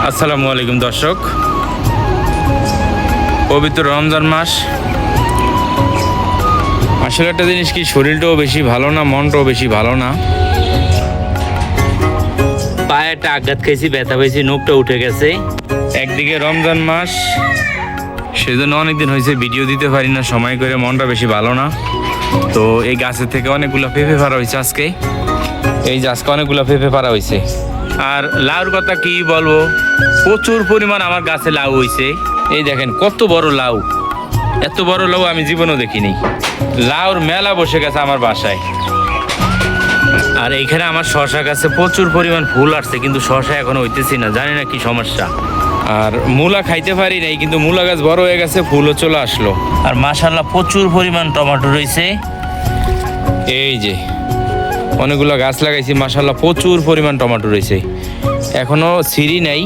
আসসালামু আলাইকুম দর্শক, পবিত্র রমজান মাস। আসলে একটা জিনিস কি, শরীরটাও বেশি ভালো না, মনটাও বেশি ভালো না। পায়ে একটা আঘাত খাইছি, ব্যথা পাইছি, নোকটা উঠে গেছে। একদিকে রমজান মাস, সেজন্য অনেকদিন হয়েছে ভিডিও দিতে পারি না সময় করে, মনটা বেশি ভালো না। তো এই গাছের থেকে অনেকগুলো পেঁপে পাড়া হয়েছে আজকে। এই যে আজকে অনেকগুলো পেঁপে পাড়া হয়েছে। আর লাউর কথা কি বলবো, প্রচুর পরিমাণ আমার গাছে লাউ হয়েছে। এই দেখেন কত বড় লাউ, এত বড় লাউ আমি জীবনেও দেখিনি। লাউর মেলা বসে গেছে আমার বাসায়। আর এইখানে আমার শশা গাছে প্রচুর পরিমাণ ফুল আসছে, কিন্তু শশা এখনো হইতেছি না, জানি না কি সমস্যা। আর মূলা খাইতে পারি নাই, কিন্তু মূলা গাছ বড় হয়ে গেছে, ফুলও চলে আসলো। আর মাশাআল্লাহ প্রচুর পরিমাণ টমেটো রয়েছে। এই যে অনেকগুলো গাছ লাগাইছি, মাশাআল্লাহ প্রচুর পরিমাণ টমেটো রয়েছে। এখনো ছিঁড়ি নাই,